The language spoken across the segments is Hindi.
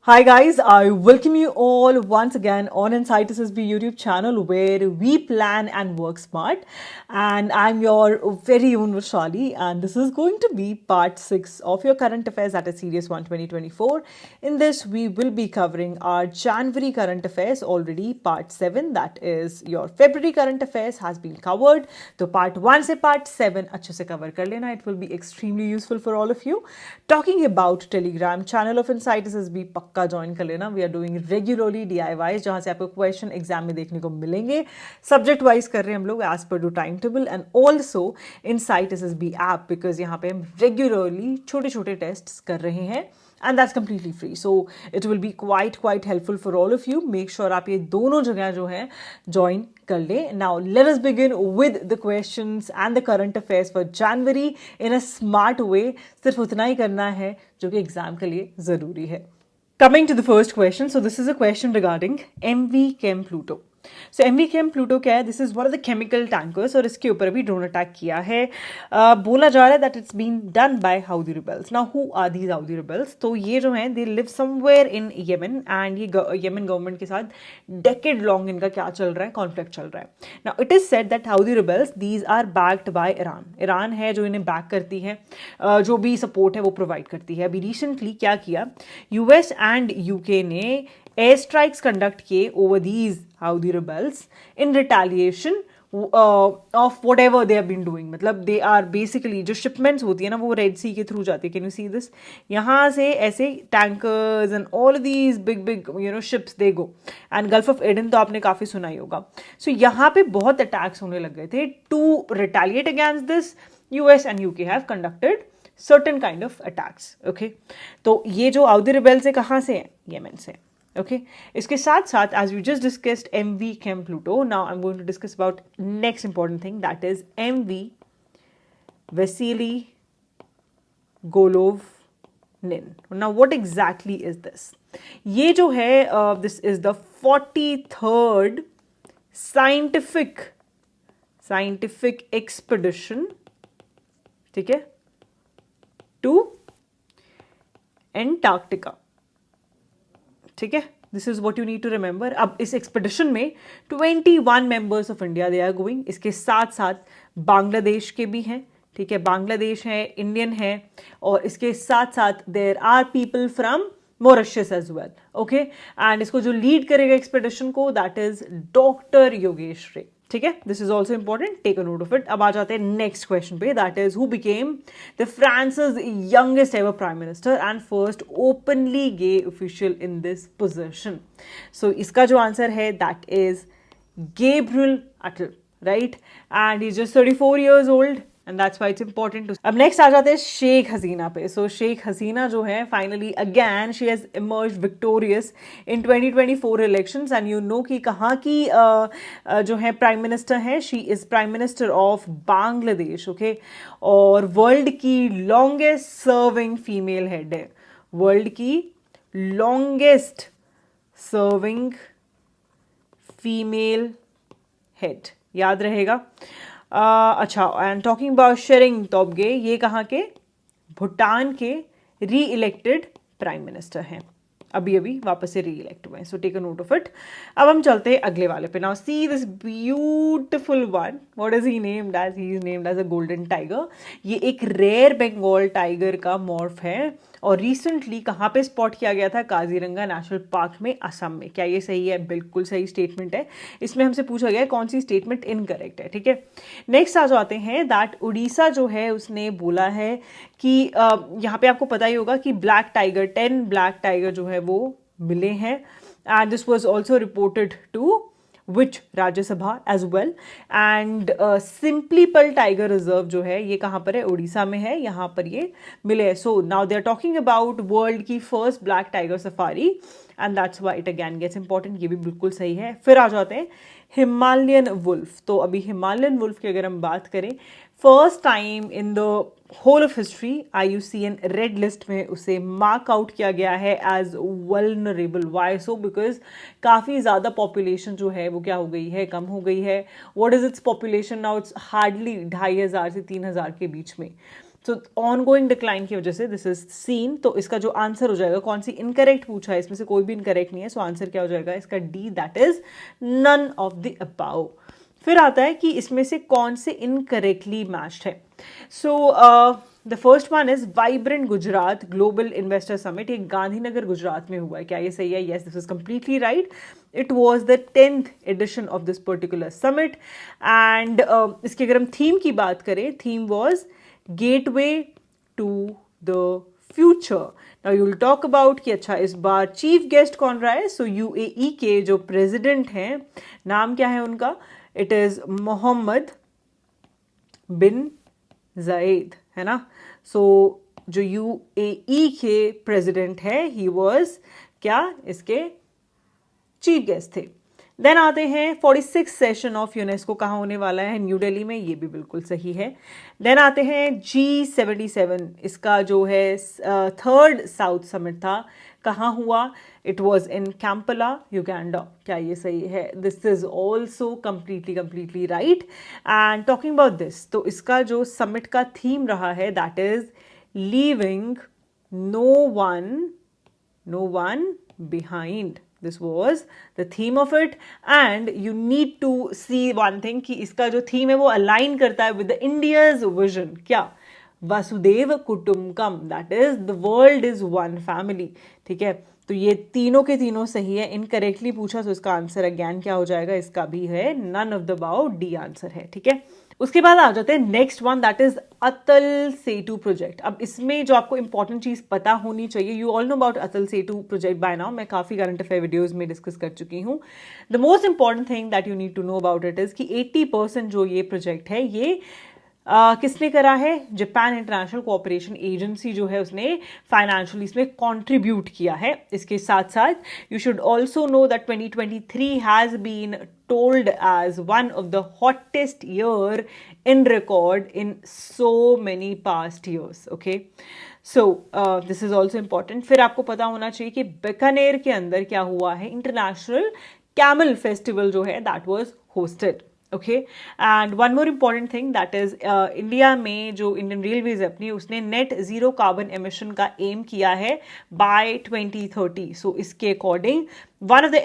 Hi guys, I welcome you all once again on Insight SSB YouTube channel where we plan and work smart. And I'm your very own Vishali, and this is going to be part 6 of your current affairs at a Series 1 2024. In this, we will be covering our January current affairs already, part 7, that is your February current affairs has been covered. So part 1 से part 7 अच्छे से cover कर लेना, it will be extremely useful for all of you. Talking about Telegram channel of Insight SSB पक्का ज्वाइन कर लेना. We are doing regularly DIYs जहां से आपको क्वेश्चन एग्जाम में देखने को मिलेंगे. सब्जेक्ट वाइज कर रहे हैं हम लोग as per do time table and also Insight SSB app because यहाँ पे हम रेगुलरली छोटे छोटे टेस्ट कर रहे हैं and that's completely free, so it will be quite helpful for all of you. Make sure आप ये दोनों जगह जो है join कर ले. Now let us begin with the questions and the current affairs for January in a smart way. सिर्फ उतना ही करना है जो कि एग्जाम के लिए ज़रूरी है. Coming to the first question, so this is a question regarding MV Chem Pluto. So M V Chem Pluto क्या है? This is one of the chemical tankers और इसके ऊपर भी ड्रोन अटैक किया है. बोला जा रहा है that it's been done by Houthi rebels. Now who are these Houthi rebels? तो ये जो हैं they live somewhere in Yemen and ये येमन गवर्नमेंट के साथ डेकेड लॉन्ग इनका क्या चल रहा है, कॉन्फ्लिक्ट चल रहा है. Now it is said that Houthi rebels these are backed by Iran. Iran है जो इन्हें बैक करती है, जो भी सपोर्ट है वो प्रोवाइड करती है. अभी रिसेंटली क्या किया, यूएस एंड यूके ने एयर स्ट्राइक्स कंडक्ट किए over these Houthi rebels in retaliation of whatever they have been doing. मतलब दे आर बेसिकली जो शिपमेंट्स होती है ना वो रेड सी के थ्रू जाती है. Can you see this? यहाँ से ऐसे tankers and all these big big ships they go and gulf of Aden तो आपने काफ़ी सुना ही होगा. सो यहाँ पे बहुत अटैक्स होने लग गए थे. To retaliate against this US and UK have conducted certain kind of attacks. Okay, तो ये जो हाउदी रिबेल्स है कहाँ से है? येमन से. Okay, इसके साथ साथ as we just discussed MV Chem Pluto, now I'm going to discuss about next important thing, that is MV Vasily Golovnin. Now what exactly is this? ये जो है this is the 43rd scientific expedition, ठीक है, टू एंटार्क्टिका. ठीक है, this is what you need to remember. अब इस एक्सपेडिशन में 21 members of India they are going. इसके साथ साथ बांग्लादेश के भी हैं. ठीक है, बांग्लादेश है, इंडियन है, और इसके साथ साथ there are people from Mauritius as well. Okay, and इसको जो लीड करेगा एक्सपेडिशन को that is doctor Yogesh Ray. ठीक है, this is also important, take a note of it. अब आ जाते हैं नेक्स्ट क्वेश्चन पे, that is who became the France's youngest ever prime minister and first openly gay official in this position. So इसका जो आंसर है that is Gabriel Attal, right? And he's just 34 years old. And that's why it's important to. अब नेक्स्ट आ जाते हैं शेख हसीना पे. सो शेख हसीना जो है finally again she has emerge victorious in 2024 elections. And you know कि कहाँ की जो है प्राइम मिनिस्टर है, she is prime minister of Bangladesh. Okay, और वर्ल्ड की लॉन्गेस्ट सर्विंग फीमेल हेड है. वर्ल्ड की लॉन्गेस्ट सर्विंग फीमेल हेड, याद रहेगा. अच्छा, and talking about Tshering Tobgay, ये कहाँ के? भूटान के री इलेक्टेड प्राइम मिनिस्टर हैं. अभी वापस से री इलेक्ट हुए हैं. So take a note of it. अब हम चलते हैं अगले वाले पे. Now see this beautiful one. What is he named as? He is named as a golden tiger. ये एक रेयर बंगाल टाइगर का मॉर्फ है और रिसेंटली कहाँ पे स्पॉट किया गया था? काजीरंगा नेशनल पार्क में, असम में. क्या ये सही है? बिल्कुल सही स्टेटमेंट है. इसमें हमसे पूछा गया है कौन सी स्टेटमेंट इनकरेक्ट है. ठीक है, नेक्स्ट आ जाते हैं दैट उड़ीसा जो है उसने बोला है कि यहाँ पे आपको पता ही होगा कि ब्लैक टाइगर 10 ब्लैक टाइगर जो है वो मिले हैं. And this was also reported to which Rajya Sabha as well. And Similipal tiger reserve जो है ये कहाँ पर है? उड़ीसा में है. यहाँ पर ये मिले हैं. So now they are talking about world की first black tiger safari and that's why it again gets important. ये भी बिल्कुल सही है. फिर आ जाते हैं हिमालयन वुल्फ. तो अभी हिमालयन वुल्फ की अगर हम बात करें, first time in the whole of history IUCN red list में उसे मार्क आउट किया गया है as vulnerable. Why so? Because काफ़ी ज़्यादा पॉपुलेशन जो है वो क्या हो गई है? कम हो गई है. What is its population now? It's hardly 2500 से 3000 के बीच में. सो ऑनगोइंग डिक्लाइन की वजह से दिस इज सीन। तो इसका जो आंसर हो जाएगा, कौन सी इनकरेक्ट पूछा है, इसमें से कोई भी इनकरेक्ट नहीं है, सो आंसर क्या हो जाएगा इसका D, that is none of the above. फिर आता है कि इसमें से कौन से इनकरेक्टली मैच्ड है। So the first one is vibrant Gujarat global investor summit. ये गांधीनगर गुजरात में हुआ है, क्या ये सही है? Yes, this is completely right. It was the 10th edition of this particular summit and इसकी अगर हम थीम की बात करें, theme was gateway to the future. Now you will talk about कि अच्छा इस बार चीफ गेस्ट कौन रहा है। सो यूएई के जो प्रेसिडेंट हैं, नाम क्या है उनका? इट इज मोहम्मद बिन जायद, है ना। सो जो यूएई के प्रेसिडेंट है, ही वाज क्या इसके चीफ गेस्ट थे। देन आते हैं 46 सेशन ऑफ यूनेस्को कहाँ होने वाला है? न्यू दिल्ली में, ये भी बिल्कुल सही है। देन आते हैं G77, इसका जो है 3rd साउथ समिट था, कहाँ हुआ? It was in Kampala Uganda, क्या ये सही है? This is also completely right. And talking about this, तो इसका जो समिट का थीम रहा है that is leaving no one behind. This was the theme of it and you need to see one thing कि इसका जो theme है वो align करता है with the India's vision। क्या? Vasudev कुटुंबकम, that is the world is one family। ठीक है, तो ये तीनों के तीनों सही है। इनकरेक्टली पूछा तो इसका आंसर अगेन क्या हो जाएगा? इसका भी है none of the above, D answer है। ठीक है, उसके बाद आ जाते हैं नेक्स्ट वन, दैट इज अतल सेतु प्रोजेक्ट। अब इसमें जो आपको इंपॉर्टेंट चीज पता होनी चाहिए, यू ऑल नो अबाउट अतल सेतु प्रोजेक्ट बाय नाउ, मैं काफी करंट अफेयर वीडियोस में डिस्कस कर चुकी हूँ। The most important thing that you need to know about it is कि 80% जो ये प्रोजेक्ट है ये किसने करा है? जापान इंटरनेशनल कोऑपरेशन एजेंसी जो है उसने फाइनेंशियली इसमें कंट्रीब्यूट किया है। इसके साथ साथ you should also know that 2023 has been told as one of the hottest year in record in so many past years. Okay, so this is also important। फिर आपको पता होना चाहिए कि बीकानेर के अंदर क्या हुआ है? इंटरनेशनल कैमल फेस्टिवल जो है that was hosted. Okay, and one more important thing that is India में जो इंडियन रेलवेज अपनी, उसने नेट जीरो कार्बन एमिशन का एम किया है बाय 2030। सो इसके according one of the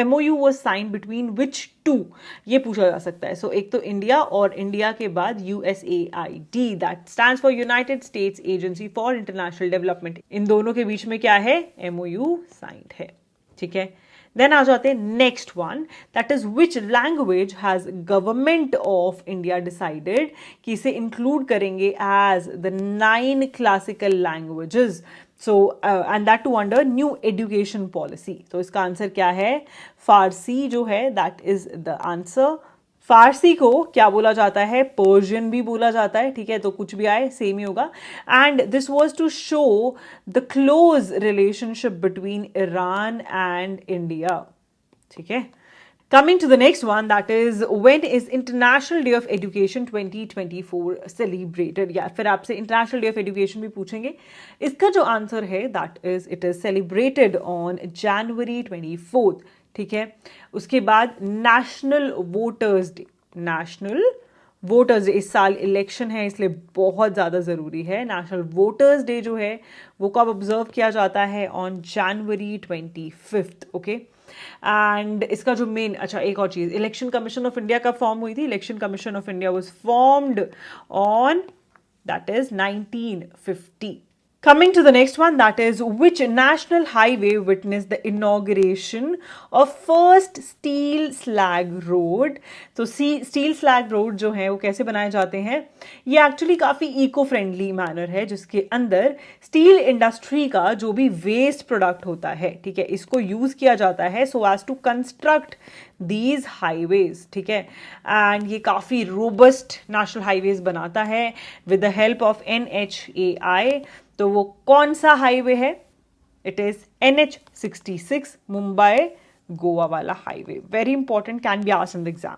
MOU was signed between which two, ये पूछा जा सकता है। सो एक तो इंडिया और इंडिया के बाद USAID, that stands for United States Agency for International Development. इन दोनों के बीच में क्या है? MOU साइंड है। ठीक है, देन आ जाते हैं next one, that is which language has government of India decided कि इसे इंक्लूड करेंगे as the 9 classical languages. So and that too under new education policy. तो इसका आंसर क्या है? फारसी जो है that is the answer. Farsi को क्या बोला जाता है? पर्शियन भी बोला जाता है। ठीक है, तो कुछ भी आए सेम ही होगा। And this was to show the close relationship between Iran and India. ठीक है, coming to the next one, that is when is International Day of Education 2024 celebrated? या फिर आपसे इंटरनेशनल डे ऑफ एजुकेशन भी पूछेंगे। इसका जो आंसर है that is it is celebrated on January 24। ठीक है, उसके बाद national voters day. National voters day, इस साल इलेक्शन है इसलिए बहुत ज़्यादा ज़रूरी है। नेशनल वोटर्स डे जो है वो कब ऑब्जर्व किया जाता है? On January 25। ओके, एंड इसका जो मेन, अच्छा एक और चीज़, इलेक्शन कमीशन ऑफ इंडिया कब फॉर्म हुई थी? Election commission of India was formed on that is 1950। Coming to the next one, that is which national highway witnessed the inauguration of first steel slag road? तो स्टील स्लैग रोड जो है वो कैसे बनाए जाते हैं? ये एक्चुअली काफ़ी इको फ्रेंडली मैनर है जिसके अंदर स्टील इंडस्ट्री का जो भी वेस्ट प्रोडक्ट होता है, ठीक है, इसको यूज़ किया जाता है so as to construct these highways. ठीक है, एंड ये काफ़ी रोबस्ट नेशनल हाईवेज बनाता है with the help of NHAI। तो वो कौन सा हाईवे है? It is NH66 Mumbai Goa वाला highway. Very important, can be asked in the exam.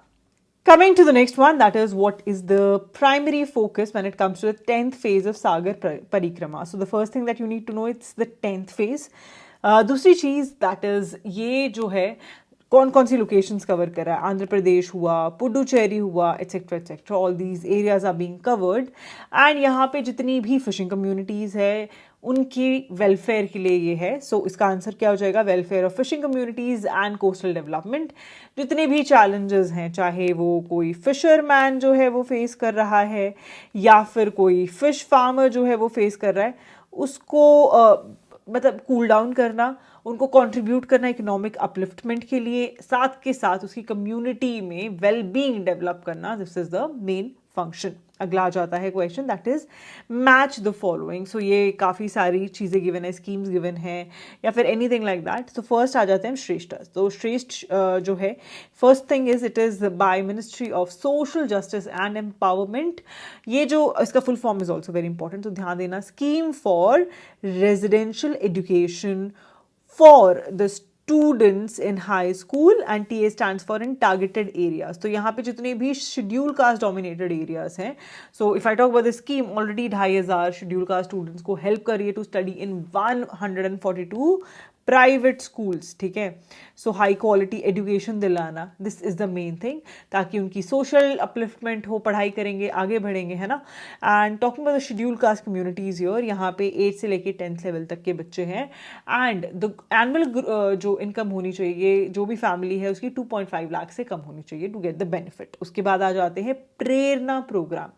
Coming to the next one, that is what is the primary focus when it comes to the 10th phase of Sagar Parikrama? So the first thing that you need to know, it's the 10th phase. दूसरी चीज that is ये जो है कौन कौन सी लोकेशंस कवर करा है, आंध्र प्रदेश हुआ, पुडुचेरी हुआ, etcetera etcetera, all these areas are being covered. And यहाँ पे जितनी भी फिशिंग कम्युनिटीज़ है उनकी वेलफेयर के लिए ये है। सो इसका आंसर क्या हो जाएगा, welfare of fishing communities and coastal development. जितने भी चैलेंजेस हैं, चाहे वो कोई फिशरमैन जो है वो फेस कर रहा है या फिर कोई फिश फार्मर जो है वो फेस कर रहा है, उसको मतलब कूल डाउन करना, उनको कंट्रीब्यूट करना इकोनॉमिक अपलिफ्टमेंट के लिए, साथ के साथ उसकी कम्युनिटी में वेल बीइंग डेवलप करना, this is the main function. अगला आ जाता है question, that is match the following. So ये काफ़ी सारी चीज़ें गिवन है, स्कीम्स गिवन है या फिर एनीथिंग लाइक दैट। तो फर्स्ट आ जाते हैं श्रेष्ठ। तो श्रेष्ठ जो है, first thing is it is by ministry of social justice and empowerment. ये जो इसका full form is also very important, तो ध्यान देना, scheme for residential education for the students in high school, and TA stands for in targeted areas। तो यहाँ पे जितने भी शेड्यूल कास्ट डोमिनेटेड एरियाज हैं, so if I talk about the scheme, already 2500 schedule caste students को हेल्प कर रही है to study in 142 private schools, ठीक है। सो हाई क्वालिटी एजुकेशन दिलाना, this is the main thing, ताकि उनकी सोशल अपलिफ्टमेंट हो, पढ़ाई करेंगे, आगे बढ़ेंगे, है ना। And talking about the schedule caste communities here, यहाँ पे 8 से लेके 10th लेवल तक के बच्चे हैं। एंड द एनुअल जो इनकम होनी चाहिए, जो भी फैमिली है उसकी 2.5 लाख से कम होनी चाहिए टू गेट द बेनिफिट। उसके बाद आ जाते हैं प्रेरणा प्रोग्राम।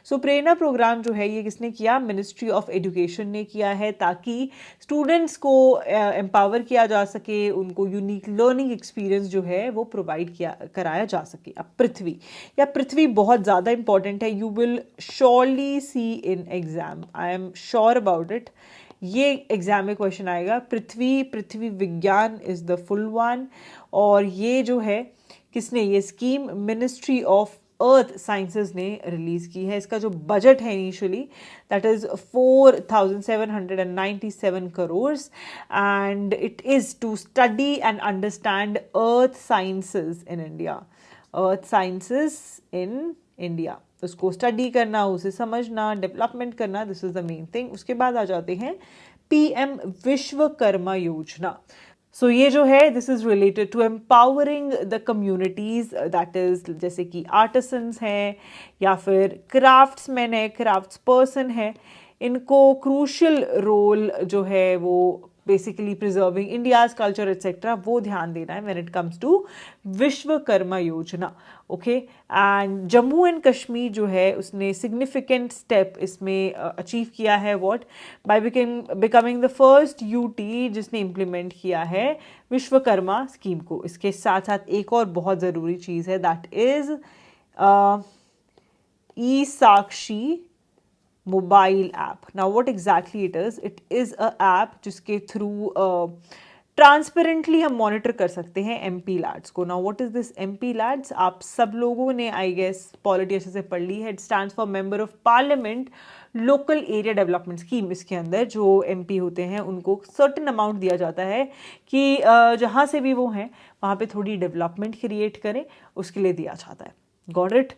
सो प्रेरणा प्रोग्राम जो है ये किसने किया, मिनिस्ट्री ऑफ एजुकेशन ने किया है, ताकि स्टूडेंट्स को एम्पावर किया जा सके, उनको यूनिक लर्निंग एक्सपीरियंस जो है वो प्रोवाइड किया कराया जा सके। अब पृथ्वी बहुत ज़्यादा इंपॉर्टेंट है, you will surely see in exam, I am sure about it, ये एग्जाम में क्वेश्चन आएगा। पृथ्वी विज्ञान इज द फुल वन, और ये जो है किसने, ये scheme ministry of earth sciences ने रिलीज की है। इसका जो बजट है initially, that is 4797 crores, and it is to study and understand earth sciences in India. Earth sciences in India, उसको स्टडी करना, उसे समझना, डेवलपमेंट करना, this is the main thing. उसके बाद आ जाते हैं PM विश्वकर्मा योजना। सो ये जो है, this is related to empowering the communities, that is जैसे कि आर्टिसंस हैं या फिर क्राफ्ट्समैन है, क्राफ्ट्स पर्सन है, इनको क्रूशियल रोल जो है वो basically preserving India's culture etcetera, वो ध्यान देना है when it comes to Vishwakarma Yojana. Okay, and Jammu and Kashmir जो है उसने सिग्निफिकेंट स्टेप इसमें अचीव किया है, what, by becoming the first UT जिसने इम्प्लीमेंट किया है विश्वकर्मा स्कीम को। इसके साथ साथ एक और बहुत ज़रूरी चीज़ है, that is eSakshi mobile app. Now what exactly it is a app जिसके थ्रू ट्रांसपेरेंटली हम मॉनिटर कर सकते हैं MP लैड्स को। Now what is this MP LADS, आप सब लोगों ने आई गेस पॉलिटी अच्छे से पढ़ ली है। It stands for member of parliament local area development scheme. इसके अंदर जो MP होते हैं उनको सर्टेन अमाउंट दिया जाता है कि जहाँ से भी वो हैं वहाँ पे थोड़ी डेवलपमेंट क्रिएट करें, उसके लिए दिया जाता है। Got it?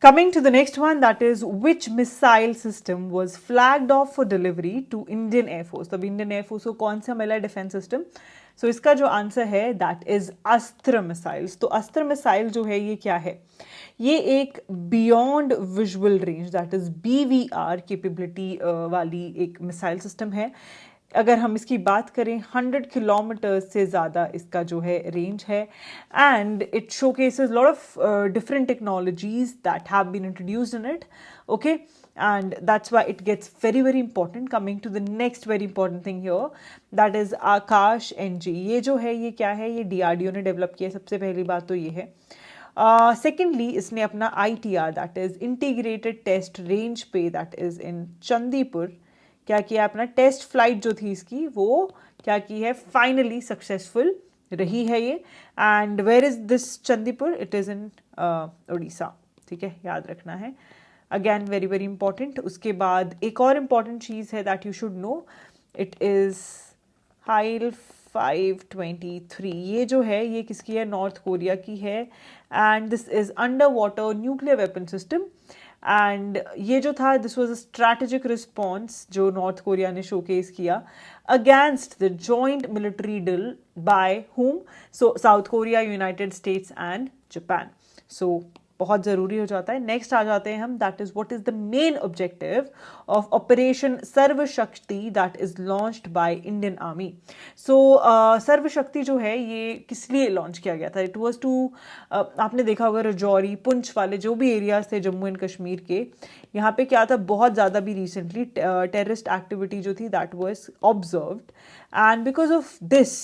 Coming to the next one, that is which missile system was flagged off for delivery to Indian Air Force? तो Indian Air Force को कौन सा मिला डिफेंस सिस्टम? सो इसका जो आंसर है दैट इज अस्त्र मिसाइल्स। तो अस्त्र मिसाइल जो है ये क्या है? ये एक beyond visual range that is BVR capability वाली एक मिसाइल सिस्टम है। अगर हम इसकी बात करें 100 किलोमीटर से ज़्यादा इसका जो है रेंज है, and it showcases lot of different technologies that have been introduced in it. Okay, and that's why it gets very very important. Coming to the next very important thing here, that is Akash NG। ये जो है ये क्या है? ये DRDO ने डेवलप किया है, सबसे पहली बात तो ये है। सेकेंडली इसने अपना ITR that is integrated test range पे दैट इज इन चंदीपुर क्या किया, अपना टेस्ट फ्लाइट जो थी इसकी वो क्या की है, फाइनली सक्सेसफुल रही है ये। And where is this Chandipur? It is in Orissa, ठीक है, याद रखना है। Again very very important. उसके बाद एक और इम्पॉर्टेंट चीज़ है that you should know, it is Haeil 523। ये जो है ये किसकी है? नॉर्थ कोरिया की है। And this is underwater nuclear weapon system and ये जो था this was a strategic response जो नॉर्थ कोरिया ने शोकेस किया against the joint military deal by whom, so South Korea, United States and Japan. सो बहुत ज़रूरी हो जाता है. नेक्स्ट आ जाते हैं हम, that is what is the main objective of operation Sarv Shakti that is launched by Indian army. So Sarv Shakti जो है ये किस लिए लॉन्च किया गया था? इट वाज टू, आपने देखा होगा रजौरी, पुंछ वाले जो भी एरियाज थे जम्मू एंड कश्मीर के, यहाँ पे क्या था, बहुत ज़्यादा भी रिसेंटली टेररिस्ट एक्टिविटी जो थी that was observed, and because of this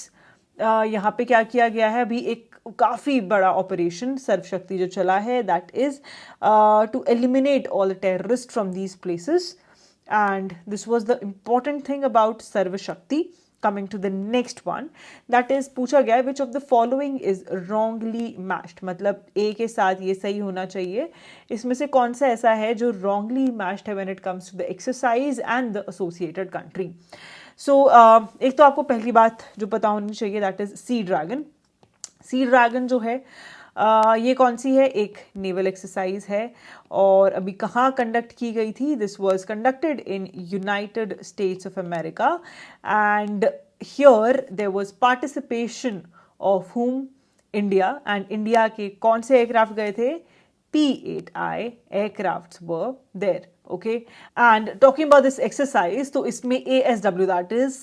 यहाँ पे क्या किया गया है, अभी एक काफ़ी बड़ा ऑपरेशन सर्वशक्ति जो चला है that is to eliminate all the terrorist from these places, and this was the important thing about Sarvashakti. Coming to the next one, that is पूछा गया which of the following is wrongly matched, मतलब ए के साथ ये सही होना चाहिए, इसमें से कौन सा ऐसा है जो रॉन्गली मैच्ड है when it comes to the exercise and the associated country. So एक तो आपको पहली बात जो पता होनी चाहिए that is sea dragon. Sea dragon जो है ये कौन सी है, एक नेवल एक्सरसाइज है, और अभी कहाँ कंडक्ट की गई थी? This was conducted in United States of America, and here there was participation of whom, India, and India के कौन से एयरक्राफ्ट गए थे? P-8I aircrafts were there. Okay, and talking about this exercise, तो इसमें ASW that is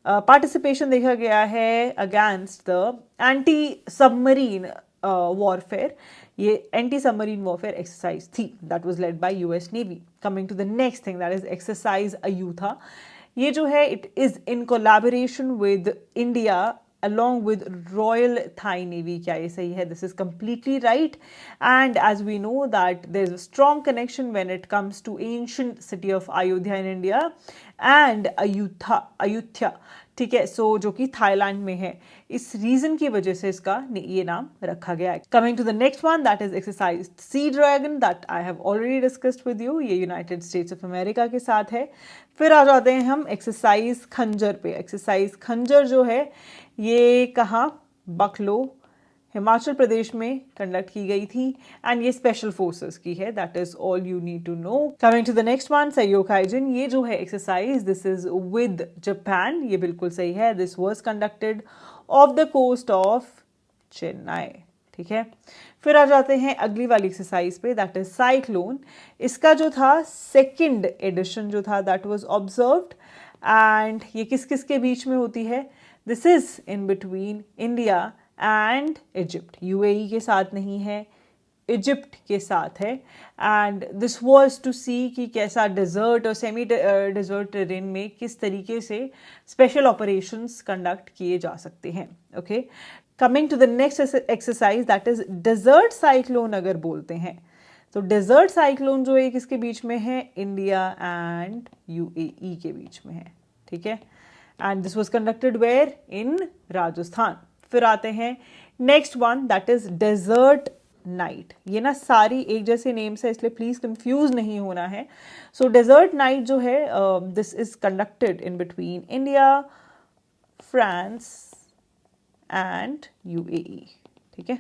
पार्टिसिपेशन देखा गया है against the anti submarine warfare. ये एंटी सबमरीन वॉरफेयर एक्सरसाइज थी that was led by US navy. Coming to the next thing that is exercise Ayutthaya. ये जो है it is in collaboration with India along with Royal Thai Navy. क्या ये सही है? This is completely right. And as we know that there's a strong connection when it comes to ancient city of Ayodhya in India and Ayutthaya. ठीक है, सो जो कि थाईलैंड में है, इस रीजन की वजह से इसका ये नाम रखा गया है. Coming to the next one that is exercise Sea Dragon that I have already discussed with you. ये यूनाइटेड स्टेट्स ऑफ अमेरिका के साथ है. फिर आ जाते हैं हम एक्सरसाइज खंजर पे. एक्सरसाइज खंजर जो है ये कहाँ? बकलो, हिमाचल प्रदेश में कंडक्ट की गई थी, एंड ये स्पेशल फोर्सेस की है. That is all you need to know. Coming to the next one, सयोकाइजिन. ये जो है exercise this is with Japan. ये बिल्कुल सही है. This was conducted off the coast of Chennai. ठीक है, फिर आ जाते हैं अगली वाली एक्सरसाइज पे दैट इज साइक्लोन. इसका जो था सेकेंड एडिशन जो था दैट वाज ऑब्जर्व्ड, एंड ये किस किस के बीच में होती है? This is in between India and Egypt. UAE के साथ नहीं है, इजिप्ट के साथ है, एंड दिस वाज टू सी कि कैसा डेजर्ट और सेमी डेजर्ट टेरेन में किस तरीके से स्पेशल ऑपरेशंस कंडक्ट किए जा सकते हैं. Okay, coming to the next exercise that is Desert Cyclone. अगर बोलते हैं तो डेजर्ट साइक्लोन जो है किसके बीच में है? इंडिया एंड यूएई के बीच में है. ठीक है, and this was conducted where? In Rajasthan. फिर आते हैं next one that is desert night. ये ना सारी एक जैसे नेम्स है इसलिए प्लीज कंफ्यूज नहीं होना है. सो डेजर्ट नाइट जो है this is conducted in between India, France and UAE. ठीक है,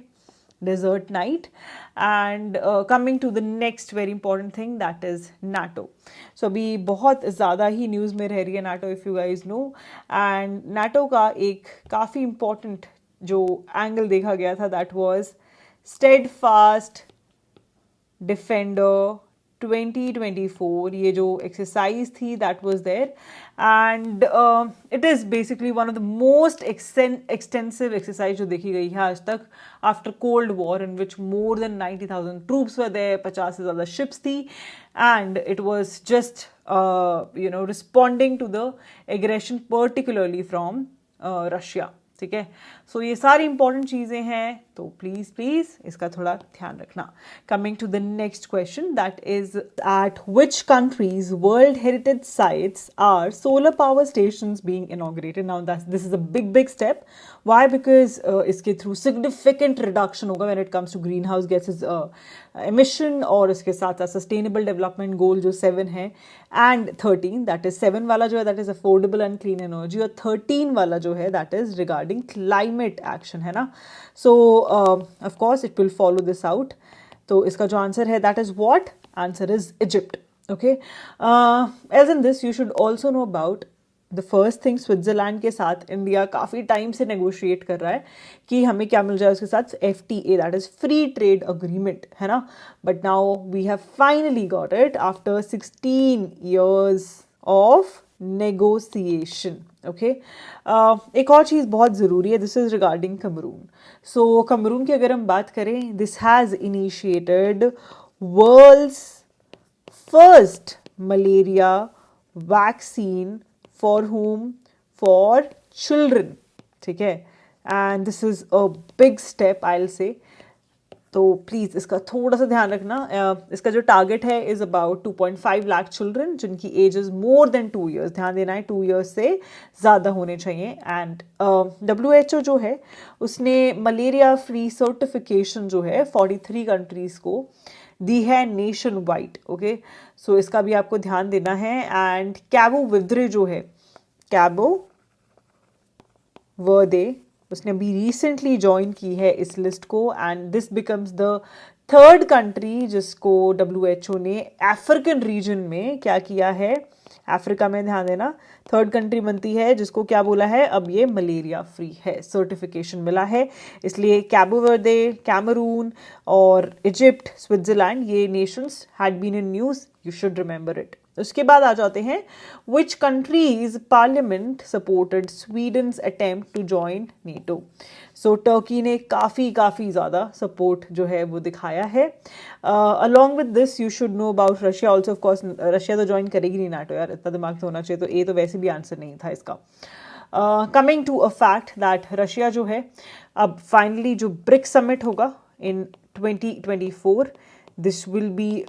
desert night. And coming to the next very important thing that is NATO. So अभी बहुत ज़्यादा ही न्यूज़ में रह रही है NATO, if you guys know. And NATO का एक काफ़ी इंपॉर्टेंट जो एंगल देखा गया था दैट वाज स्टेडफास्ट डिफेंडर 2024. ये जो एक्सरसाइज थी that was there, and it is basically one of the most extensive exercise जो देखी गई है आज तक after cold war, in which more than 90,000 troops were there, 50 से ज़्यादा शिप्स थी, and it was just responding to the aggression particularly from Russia. ठीक है, सो ये सारी इंपॉर्टेंट चीज़ें हैं, तो प्लीज़ प्लीज़ इसका थोड़ा ध्यान रखना. Coming to the next question that is at which countries world heritage sites are solar power stations being inaugurated. Now this is a big step. Why? Because इसके थ्रू सिग्निफिकेंट रिडक्शन होगा when it comes to greenhouse gases emission, और इसके साथ साथ सस्टेनेबल डेवलपमेंट गोल जो 7 है एंड 13, दैट इज 7 वाला जो है that is affordable and clean energy, और 13 वाला जो है that is regarding climate action, है ना. सो of course it will follow this out. तो इसका जो आंसर है that is what? Answer is Egypt. Okay. As in this, you should also know about the first thing Switzerland के साथ इंडिया काफ़ी टाइम से नेगोशिएट कर रहा है कि हमें क्या मिल जाए उसके साथ FTA, that is free trade agreement, है ना. But now we have finally got it after 16 years of negotiation. Okay. एक और चीज़ बहुत ज़रूरी है, this is regarding Cameroon. So Cameroon की अगर हम बात करें, this has initiated world's first malaria vaccine for whom? For children. ठीक है. And this is a big step I will say. तो प्लीज़ इसका थोड़ा सा ध्यान रखना. इसका जो टारगेट है इज़ अबाउट 2.5 लाख चिल्ड्रन जिनकी age is more than 2 years. ध्यान देना है 2 years से ज़्यादा होने चाहिए. एंड WHO जो है उसने मलेरिया फ्री सर्टिफिकेशन जो है 43 कंट्रीज़ को दी है नेशन वाइड. ओके. सो इसका भी आपको ध्यान देना है. एंड कैबो विद्रे जो है, कैबो वर्दे, उसने अभी रिसेंटली ज्वाइन की है इस लिस्ट को. And this becomes the third country जिसको WHO ने अफ्रीकन रीजन में क्या किया है, अफ्रीका में ध्यान देना, थर्ड कंट्री बनती है जिसको क्या बोला है, अब ये मलेरिया फ्री है, सर्टिफिकेशन मिला है. इसलिए कैबो वर्दे, कैमरून और इजिप्ट, स्विट्जरलैंड, ये nations had been in news. You should remember it. उसके बाद आ जाते हैं which countries parliament supported Sweden's attempt to join NATO. So Turkey ने काफ़ी ज़्यादा सपोर्ट जो है वो दिखाया है. Along with this you should know about Russia also. Of course Russia तो ज्वाइन करेगी नहीं नाटो यार, इतना दिमाग तो होना चाहिए. तो ये तो वैसे भी आंसर नहीं था इसका. Coming to a fact that Russia जो है अब फाइनली जो ब्रिक्स समिट होगा in 2024, this will be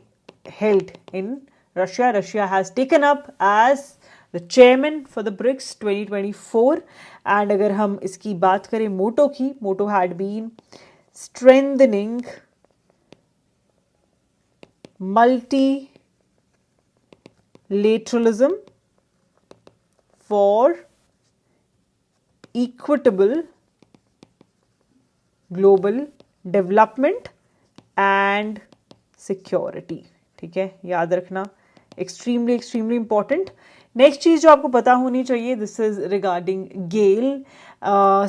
held in Russia. Russia has taken up as the chairman for the BRICS 2024. And अगर हम इसकी बात करें मोटो की, मोटो had been strengthening multilateralism for equitable global development and security. ठीक है, याद रखना, एक्सट्रीमली इंपॉर्टेंट. नेक्स्ट चीज़ जो आपको पता होनी चाहिए, दिस इज रिगार्डिंग गेल.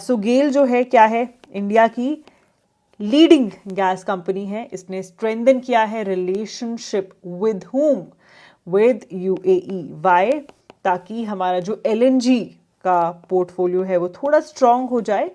सो गेल जो है क्या है, इंडिया की लीडिंग गैस कंपनी है. इसने स्ट्रेंथन किया है relationship with whom? With UAE. Why? ताकि हमारा जो LNG का पोर्टफोलियो है वो थोड़ा स्ट्रॉन्ग हो जाए.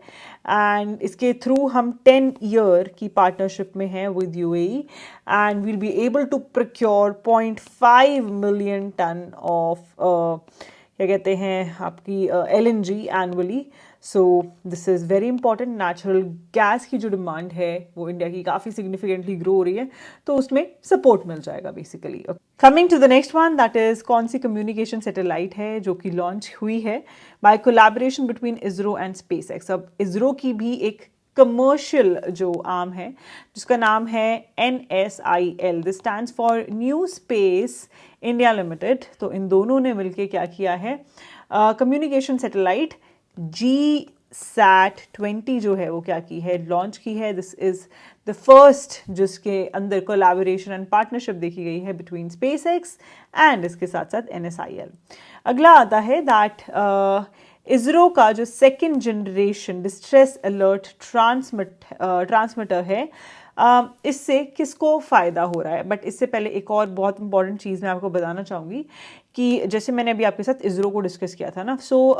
एंड इसके थ्रू हम 10 year की पार्टनरशिप में हैं with UAE. And we'll be able to procure 0.5 million ton of क्या कहते हैं आपकी LNG annually. So this is very important. Natural gas की जो डिमांड है वो इंडिया की काफ़ी सिग्निफिकेंटली ग्रो हो रही है, तो उसमें सपोर्ट मिल जाएगा basically. Coming to the next one, that is कौन सी कम्युनिकेशन सैटेलाइट है जो कि लॉन्च हुई है by collaboration between ISRO and SpaceX. अब इसरो की भी एक कमर्शियल जो आर्म है जिसका नाम है NSIL. This stands for new space India limited. तो इन दोनों ने मिलकर क्या किया है, कम्युनिकेशन सैटेलाइट GSAT-20 जो है वो क्या की है, लॉन्च की है. दिस इज द फर्स्ट जिसके अंदर कोलैबोरेशन एंड पार्टनरशिप देखी गई है बिटवीन स्पेसएक्स एंड इसके साथ साथ NSIL. अगला आता है दैट इसरो का जो second generation distress alert transmitter है, इससे किसको फ़ायदा हो रहा है. बट इससे पहले एक और बहुत इंपॉर्टेंट चीज़ मैं आपको बताना चाहूँगी कि जैसे मैंने अभी आपके साथ इसरो को डिस्कस किया था ना, सो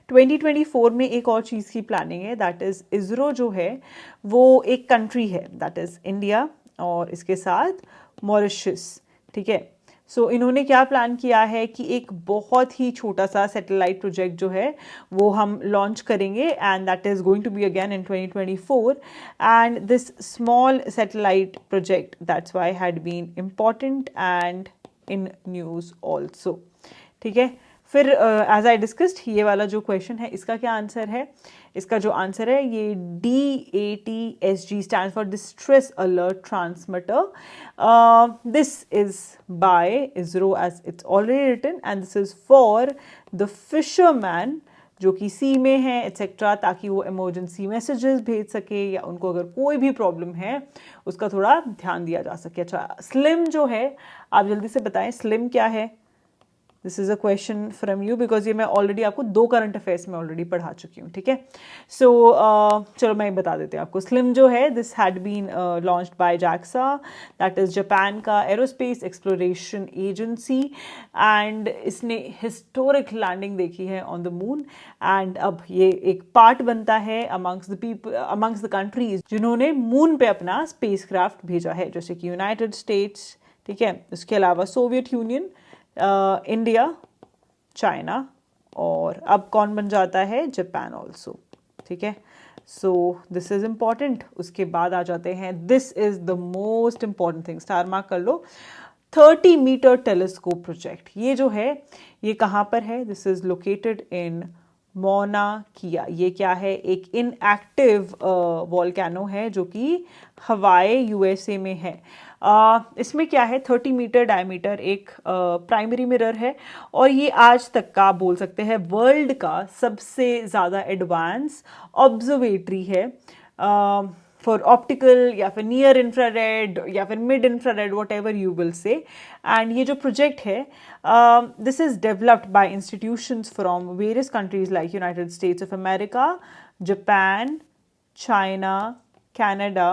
2024 में एक और चीज़ की प्लानिंग है, दैट इज़ इसरो जो है वो एक कंट्री है, दैट इज़ इंडिया और इसके साथ मॉरिशस. ठीक है. सो इन्होंने क्या प्लान किया है कि एक बहुत ही छोटा सा सैटेलाइट प्रोजेक्ट जो है वो हम लॉन्च करेंगे and that is going to be again in 2024. And this small satellite project, that's why had been important and in news also. ठीक है. फिर एज आई डिस्कस्ड ये वाला जो क्वेश्चन है इसका क्या आंसर है, इसका जो आंसर है ये DATSG stand for distress alert transmitter. This is by ISRO as it's already written and this is for the fisherman जो कि सी में है एट्सेट्रा, ताकि वो इमरजेंसी मैसेजेस भेज सके या उनको अगर कोई भी प्रॉब्लम है उसका थोड़ा ध्यान दिया जा सके। अच्छा, स्लिम जो है, आप जल्दी से बताएं स्लिम क्या है। This is a question from you, because ये मैं ऑलरेडी आपको 2 करंट अफेयर्स में ऑलरेडी पढ़ा चुकी हूँ, ठीक है। सो चलो मैं बता देती हूँ आपको। स्लिम जो है, this had been launched by JAXA, that is Japan का एरोस्पेस एक्सप्लोरेशन एजेंसी, एंड इसने हिस्टोरिक लैंडिंग देखी है ऑन द मून। एंड अब ये एक पार्ट बनता है amongst the people, amongst the countries जिन्होंने मून पे अपना स्पेस क्राफ्ट भेजा है, जैसे कि यूनाइटेड स्टेट्स, ठीक है, उसके अलावा सोवियत यूनियन, इंडिया, चाइना, और अब कौन बन जाता है, जापान ऑल्सो, ठीक है। So this is important. उसके बाद आ जाते हैं, this is the most important thing, star mark कर लो, 30 मीटर टेलीस्कोप प्रोजेक्ट। ये जो है ये कहाँ पर है, this is located in Mona किया। ये क्या है, एक इनएक्टिव वॉल्केनो है जो कि हवाई यूएसए में है। इसमें क्या है, 30 मीटर डायमीटर एक प्राइमरी मिरर है, और ये आज तक का बोल सकते हैं वर्ल्ड का सबसे ज़्यादा एडवांस ऑब्जर्वेटरी है फॉर ऑप्टिकल या फिर नियर इंफ्रारेड या फिर mid infrared, whatever you will say. And ये जो प्रोजेक्ट है, this is developed by institutions from various countries like United States of America, Japan, China, Canada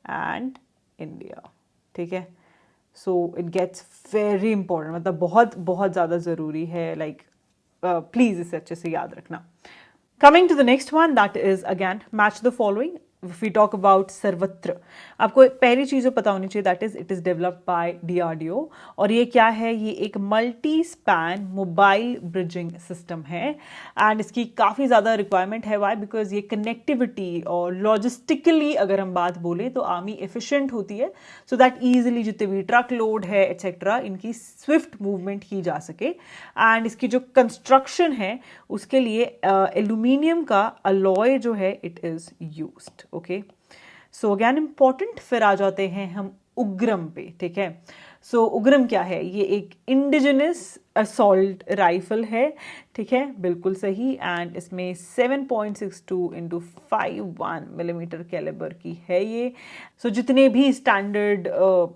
and India, ठीक है। So it gets very important, मतलब बहुत बहुत ज़्यादा ज़रूरी है, लाइक प्लीज़ इसे अच्छे से याद रखना। Coming to the next one, that is again match the following. If we talk about सर्वत्र, आपको पहली चीज़ जो पता होनी चाहिए, that is it is developed by DRDO। और ये क्या है, ये एक multi span mobile bridging system है, एंड इसकी काफ़ी ज़्यादा रिक्वायरमेंट है। वाई, बिकॉज ये कनेक्टिविटी और लॉजिस्टिकली अगर हम बात बोलें तो आर्मी एफिशिएंट होती है, सो दैट ईजिली जितने भी ट्रक लोड है एट्सेट्रा इनकी स्विफ्ट मूवमेंट की जा सके। एंड इसकी जो कंस्ट्रक्शन है उसके लिए एल्यूमिनियम का अलॉय जो है it is used, okay. So again important. फिर आ जाते हैं हम उग्रम पे, ठीक है। सो उग्रम क्या है, ये एक इंडिजिनस असॉल्ट राइफल है, ठीक है, बिल्कुल सही। एंड इसमें 7.62 इंटू 51 मिलीमीटर कैलिबर की है ये। सो जितने भी स्टैंडर्ड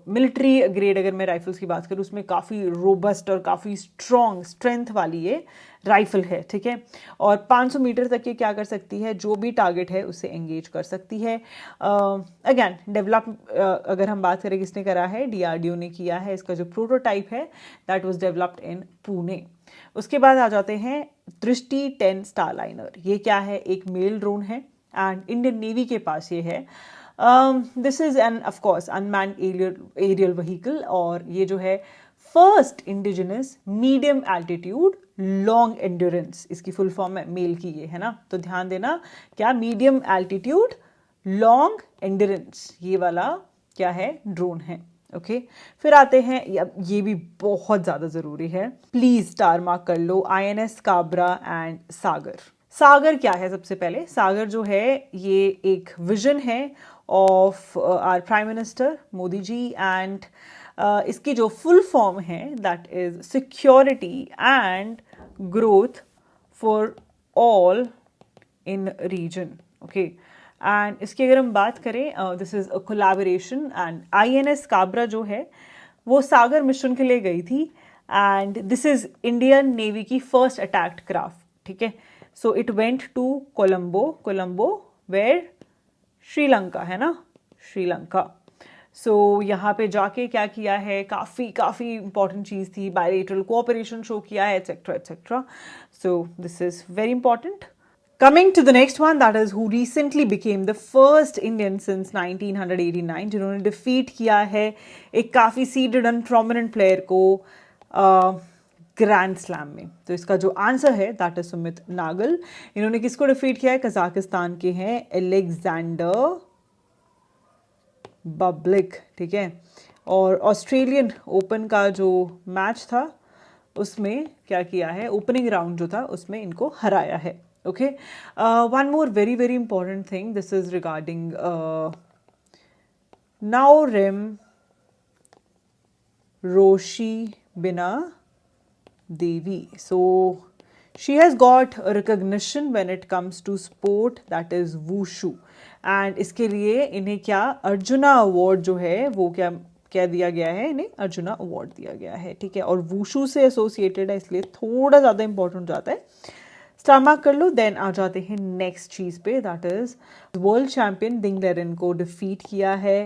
मिलिट्री ग्रेड अगर मैं राइफल्स की बात करूँ, उसमें काफ़ी रोबस्ट और काफ़ी स्ट्रॉन्ग स्ट्रेंथ वाली ये राइफल है, ठीक है। और 500 मीटर तक ये क्या कर सकती है, जो भी टारगेट है उससे एंगेज कर सकती है। अगेन डेवलप अगर हम बात करें किसने करा है, DRDO ने किया है। इसका जो प्रोटोटाइप है that was developed in Pune. उसके बाद आ जाते हैं दृष्टि 10 स्टारलाइनर। ये क्या है, एक मेल ड्रोन है, एंड इंडियन नेवी के पास ये है। This is an of course unmanned aerial vehicle, और ये जो है first indigenous medium altitude long endurance, इसकी फुल फॉर्म है मेल की, ये है ना, तो ध्यान देना क्या, मीडियम एल्टीट्यूड लॉन्ग एंड्योरेंस, ये वाला क्या है, ड्रोन है, ओके। फिर आते हैं, ये भी बहुत ज़्यादा ज़रूरी है, प्लीज़ स्टार मार्क कर लो, INS काबरा एंड सागर। सागर क्या है, सबसे पहले सागर जो है ये एक विजन है of our prime minister Modi ji, and इसकी जो फुल फॉर्म है that is security and growth for all in region, okay. And इसकी अगर हम बात करें, this is a collaboration, and INS Kabra जो है वो सागर मिशन के लिए गई थी, and this is Indian navy की फर्स्ट अटैक्ड क्राफ्ट, ठीक है। So it went to Colombo where, Sri Lanka, है ना, श्रीलंका। सो यहाँ पे जाके क्या किया है, काफ़ी इंपॉर्टेंट चीज़ थी, बायलेटरल कोऑपरेशन शो किया है etcetera etcetera. So this is very important. Coming to the next one, that is who recently became the first Indian since 1989 जिन्होंने डिफीट किया है एक काफ़ी सीडेड एंड प्रोमिनेंट प्लेयर को ग्रैंड स्लैम में। तो इसका जो आंसर है दैट इज सुमित नागल। इन्होंने किसको डिफीट किया है, कजाकिस्तान के हैं एलेक्जेंडर बब्लिक, ठीक है। और ऑस्ट्रेलियन ओपन का जो मैच था उसमें क्या किया है, ओपनिंग राउंड जो था उसमें इनको हराया है, okay. One more very very important thing, this is regarding Naorem Roshibina Devi. So She has got recognition when it comes to sport, that is wushu. And इसके लिए इन्हें क्या अर्जुना अवार्ड जो है वो क्या क्या दिया गया है, इन्हें अर्जुना अवार्ड दिया गया है, ठीक है। और वुशु से एसोसिएटेड है इसलिए थोड़ा ज़्यादा इंपॉर्टेंट हो जाता है। स्टार मार्क कर लो। देन आ जाते हैं नेक्स्ट चीज़ पे, that is world champion Ding Liren को डिफीट किया है।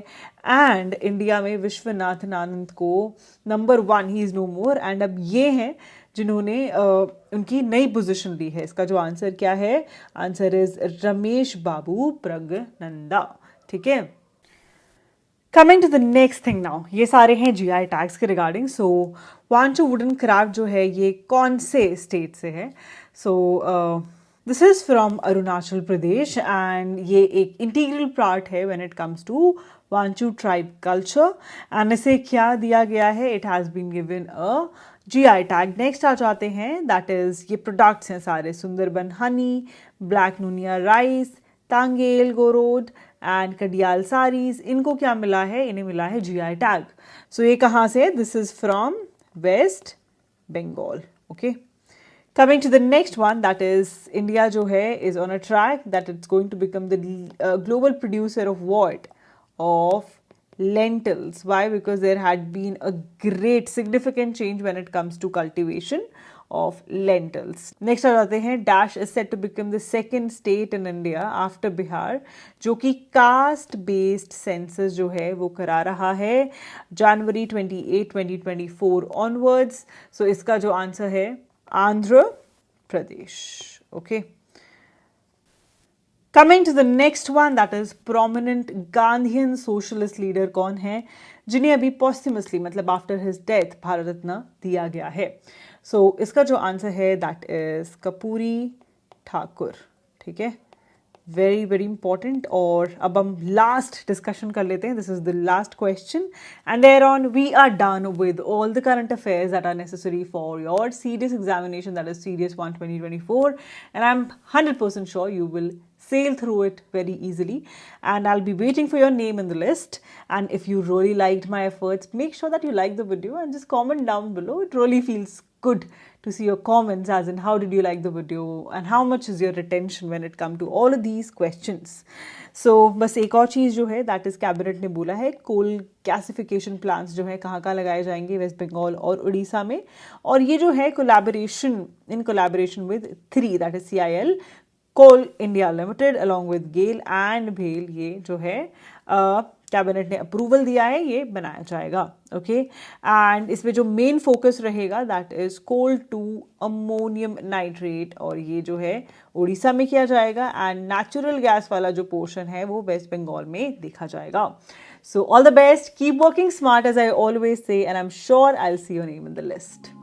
एंड इंडिया में विश्वनाथन आनंद को number 1, he is no more. एंड अब ये हैं जिन्होंने उनकी नई पोजीशन ली है। इसका जो आंसर क्या है, आंसर इज रमेश बाबू प्रगनंदा, ठीक है। Coming to the next thing now, ये सारे हैं GI टैग्स के regarding. So Wancho wooden craft जो है ये कौन से स्टेट से है? So this is from Arunachal Pradesh and ये एक इंटीग्रल पार्ट है when it comes to Wancho tribe culture. And इसे क्या दिया गया है? It has been given a GI tag. Next आ जाते हैं, दैट इज़ ये प्रोडक्ट्स हैं सारे, Sundarban honey, black Nuniya rice, Tangail Garad and Korial saris. इनको क्या मिला है? इन्हें मिला है GI टैग। सो ये कहाँ से? This is from West Bengal, okay. Coming to the next one, that is India जो है is on a track that it's going to become the global producer of what? Of lentils. Why? Because there had been a great significant change when it comes to cultivation of lentils. Next आ जाते हैं, Dash is set to become the second state in India after Bihar जो कि caste based census जो है वो करा रहा है January 28, 2024 onwards. So इसका जो आंसर है Andhra Pradesh, okay. Coming to the next one, that is prominent Gandhian socialist leader कौन है जिन्हें अभी पॉस्टमसली मतलब after his death Bharat Ratna दिया गया है? सो इसका जो आंसर है दैट इज कपूरी ठाकुर, ठीक है। Very very important. और अब हम लास्ट डिस्कशन कर लेते हैं। This is the last question and there on we are done with all the current affairs that are necessary for your serious examination, that is serious 1 2024, and I am 100% sure you will sail through it very easily, and I'll be waiting for your name in the list. And if you really liked my efforts, make sure that you like the video and just comment down below. It really feels good to see your comments, as in how did you like the video and how much is your retention when it come to all of these questions. So बस एक और चीज़ जो है दैट इज कैबिनेट ने बोला है कोल गैसिफिकेशन प्लांट्स जो है कहाँ कहाँ लगाए जाएंगे, वेस्ट बंगाल और उड़ीसा में। और ये जो है collaboration in collaboration with 3, that is CIL coal India limited along with GAIL and भेल, ये जो है कैबिनेट ने अप्रूवल दिया है, ये बनाया जाएगा, ओके। एंड इसमें जो मेन फोकस रहेगा that is coal to ammonium nitrate, और ये जो है उड़ीसा में किया जाएगा। एंड नेचुरल गैस वाला जो पोर्शन है वो वेस्ट बंगाल में देखा जाएगा। So all the best, keep working smart as I always say, and I am sure I will see your name in the list.